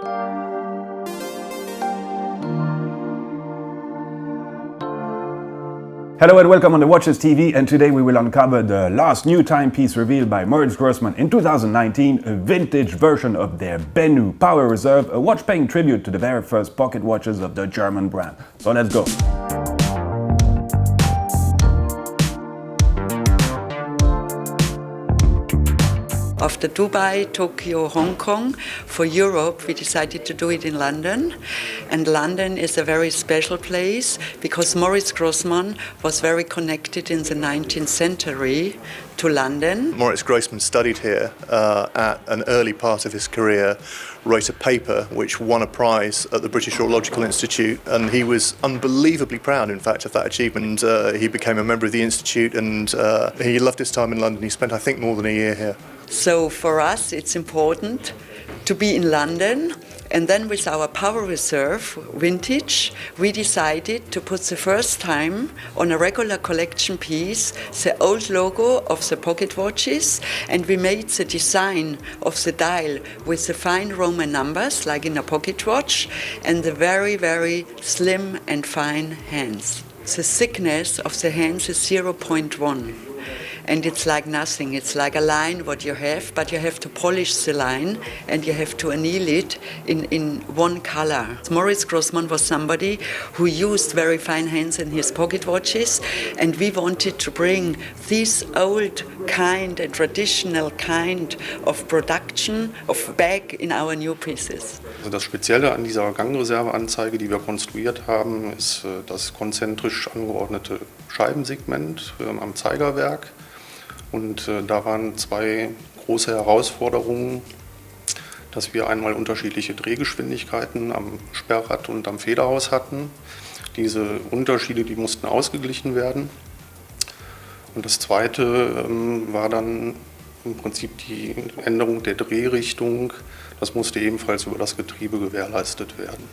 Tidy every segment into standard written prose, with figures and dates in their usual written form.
Hello and welcome on the Watches TV, and today we will uncover the last new timepiece revealed by Moritz Grossmann in 2019, a vintage version of their Benu Power Reserve, a watch paying tribute to the very first pocket watches of the German brand. So let's go. After Dubai, Tokyo, Hong Kong, for Europe we decided to do it in London. And London is a very special place because Moritz Grossmann was very connected in the 19th century to London. Moritz Grossmann studied here at an early part of his career, wrote a paper which won a prize at the British Horological Institute, and he was unbelievably proud, in fact, of that achievement. He became a member of the Institute, and he loved his time in London. He spent, I think, more than a year here. So for us it's important to be in London, and then with our Power Reserve vintage we decided to put the first time on a regular collection piece the old logo of the pocket watches, and we made the design of the dial with the fine Roman numbers like in a pocket watch and the very, very slim and fine hands. The thickness of the hands is 0.1. And it's like nothing. It's like a line what you have, but you have to polish the line and you have to anneal it in one color. Moritz Grossmann was somebody who used very fine hands in his pocket watches, and we wanted to bring this old kind and traditional kind of production of back in our new pieces. Also das Spezielle an dieser Gangreserveanzeige, die wir konstruiert haben, ist das konzentrisch angeordnete Scheibensegment am Zeigerwerk. Und da waren zwei große Herausforderungen, dass wir einmal unterschiedliche Drehgeschwindigkeiten am Sperrrad und am Federhaus hatten. Diese Unterschiede, die mussten ausgeglichen werden. Und das zweite war dann im Prinzip die Änderung der Drehrichtung. Das musste ebenfalls über das Getriebe gewährleistet werden.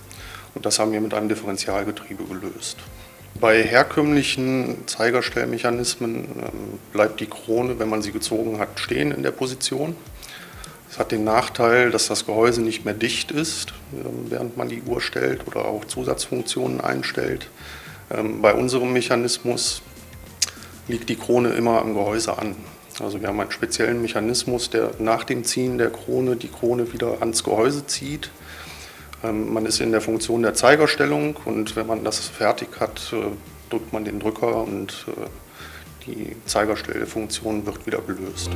Und das haben wir mit einem Differentialgetriebe gelöst. Bei herkömmlichen Zeigerstellmechanismen bleibt die Krone, wenn man sie gezogen hat, stehen in der Position. Es hat den Nachteil, dass das Gehäuse nicht mehr dicht ist, während man die Uhr stellt oder auch Zusatzfunktionen einstellt. Bei unserem Mechanismus liegt die Krone immer am Gehäuse an. Also wir haben einen speziellen Mechanismus, der nach dem Ziehen der Krone die Krone wieder ans Gehäuse zieht. Man ist in der Funktion der Zeigerstellung, und wenn man das fertig hat, drückt man den Drücker und die Zeigerstellfunktion wird wieder gelöst.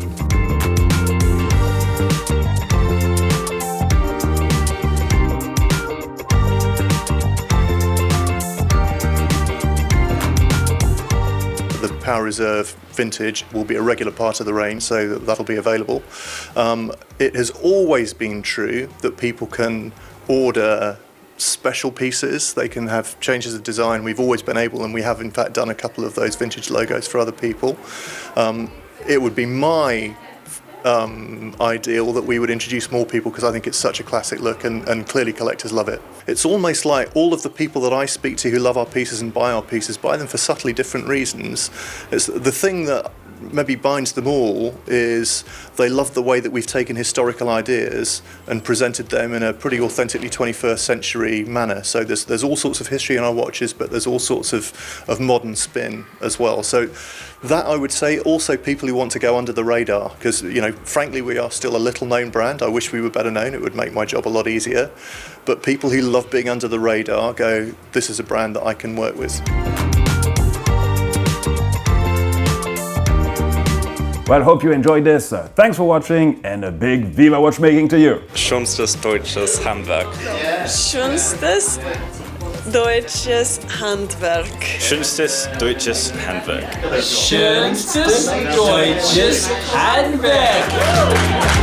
The Power Reserve Vintage will be a regular part of the range, so that'll be available. It has always been true that people can order special pieces. They can have changes of design. We've always been able, and we have in fact done a couple of those vintage logos for other people. It would be my ideal that we would introduce more people, because I think it's such a classic look, and clearly collectors love it. It's almost like all of the people that I speak to who love our pieces and buy our pieces buy them for subtly different reasons. It's the thing that maybe binds them all is they love the way that we've taken historical ideas and presented them in a pretty authentically 21st century manner. So there's all sorts of history in our watches, but there's all sorts of modern spin as well. So that, I would say, also people who want to go under the radar, because, you know, frankly, we are still a little known brand. I wish we were better known. It would make my job a lot easier. But people who love being under the radar go, this is a brand that I can work with. Well, hope you enjoyed this. Thanks for watching, and a big Viva Watchmaking to you. Schönstes deutsches Handwerk. Schönstes deutsches Handwerk. Schönstes deutsches Handwerk. Schönstes deutsches Handwerk.